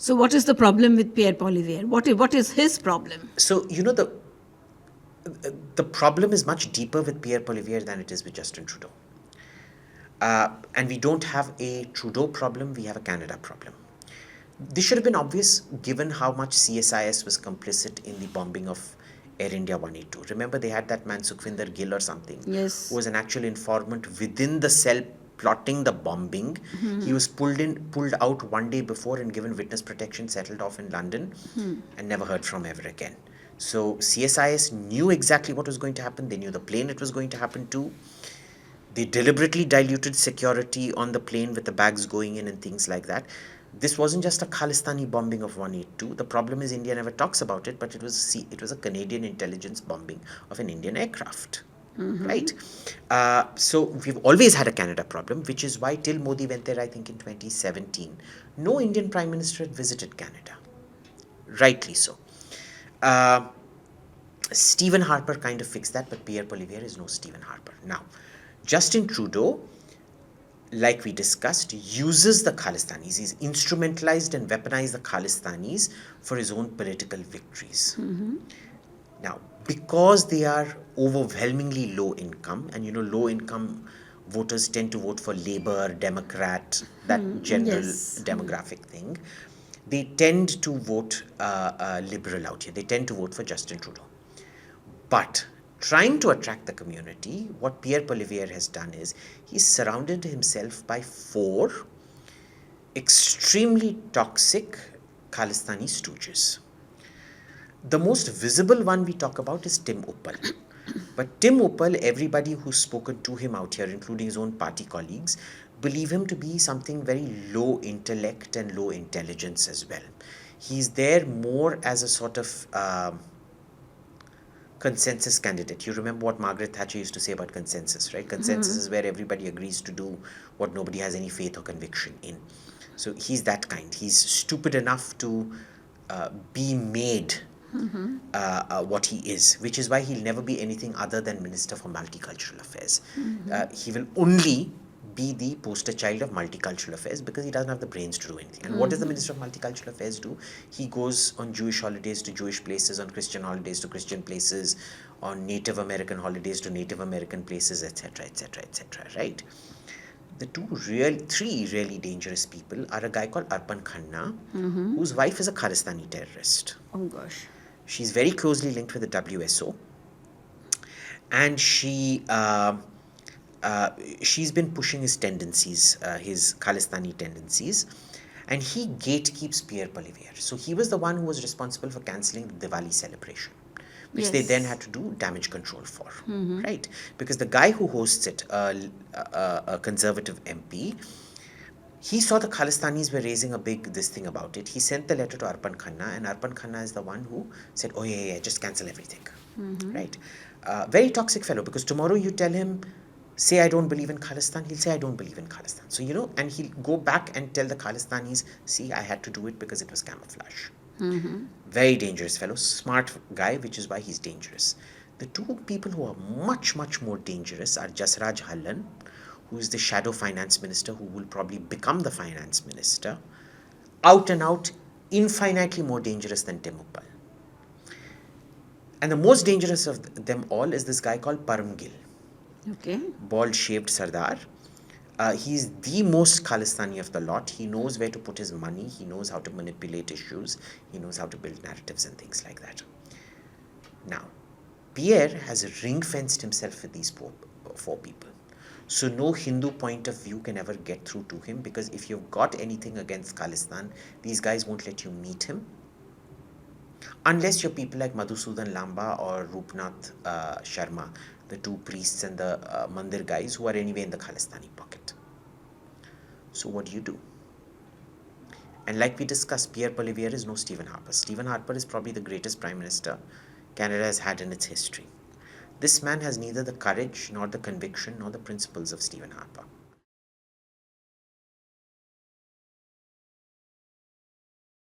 So, what is the problem with Pierre Poilievre? What is his problem? So, the problem is much deeper with Pierre Poilievre than it is with Justin Trudeau. And we don't have a Trudeau problem, we have a Canada problem. This should have been obvious given how much CSIS was complicit in the bombing of Air India 182. Remember, they had that man Sukhvinder Gill or something, Yes. who was an actual informant within the cell plotting the bombing. He was pulled out one day before and given witness protection, settled off in London, and never heard from ever again. So CSIS knew exactly what was going to happen. They knew the plane it was going to happen to. They deliberately diluted security on the plane with the bags going in and things like that. This wasn't just a Khalistani bombing of 182. The problem is India never talks about it, but it was a Canadian intelligence bombing of an Indian aircraft. Right? So we've always had a Canada problem, which is why till Modi went there, I think in 2017, no Indian Prime Minister had visited Canada. Rightly so. Stephen Harper kind of fixed that, but Pierre Poilievre is no Stephen Harper. Now, Justin Trudeau, like we discussed, uses the Khalistanis. He's instrumentalized and weaponized the Khalistanis for his own political victories. Now, because they are overwhelmingly low income, and low income voters tend to vote for Labour, Democrat, that general demographic thing, they tend to vote Liberal out here. They tend to vote for Justin Trudeau. But trying to attract the community, what Pierre Poilievre has done is he's surrounded himself by 4 extremely toxic Khalistani stooges. The most visible one we talk about is Tim Uppal. But Tim Uppal, everybody who's spoken to him out here, including his own party colleagues, believe him to be something very low intellect and low intelligence as well. He's there more as a sort of consensus candidate. You remember what Margaret Thatcher used to say about consensus, right? Consensus is where everybody agrees to do what nobody has any faith or conviction in. So he's that kind. He's stupid enough to be made what he is, which is why he'll never be anything other than Minister for Multicultural Affairs. He will only be the poster child of multicultural affairs because he doesn't have the brains to do anything. And what does the Minister of Multicultural Affairs do? He goes on Jewish holidays to Jewish places, on Christian holidays to Christian places, on Native American holidays to Native American places, etc., etc., etc., right? The 3 really dangerous people are a guy called Arpan Khanna, whose wife is a Khalistani terrorist. Oh gosh. She's very closely linked with the WSO, and she's been pushing his tendencies, his Khalistani tendencies, and he gatekeeps Pierre Poilievre. So he was the one who was responsible for cancelling the Diwali celebration, which they then had to do damage control for, right? Because the guy who hosts it, a conservative MP, he saw the Khalistanis were raising a big this thing about it. He sent the letter to Arpan Khanna, and Arpan Khanna is the one who said, oh yeah, just cancel everything, right? Very toxic fellow, because tomorrow you tell him, say I don't believe in Khalistan, he'll say I don't believe in Khalistan. So, and he'll go back and tell the Khalistanis, see, I had to do it because it was camouflage. Very dangerous fellow, smart guy, which is why he's dangerous. The 2 people who are much, much more dangerous are Jasraj Hallan, who is the shadow finance minister, who will probably become the finance minister, out and out, infinitely more dangerous than Tim Uppal. And the most dangerous of them all is this guy called Param Gill. Okay. Bald shaved Sardar. He's the most Khalistani of the lot. He knows where to put his money. He knows how to manipulate issues. He knows how to build narratives and things like that. Now, Pierre has ring-fenced himself with these 4 people. So no Hindu point of view can ever get through to him, because if you've got anything against Khalistan, these guys won't let you meet him. Unless you're people like Madhusudan Lamba or Rupnath Sharma, the 2 priests and the Mandir guys who are anyway in the Khalistani pocket. So what do? And like we discussed, Pierre Poilievre is no Stephen Harper. Stephen Harper is probably the greatest prime minister Canada has had in its history. This man has neither the courage, nor the conviction, nor the principles of Stephen Harper.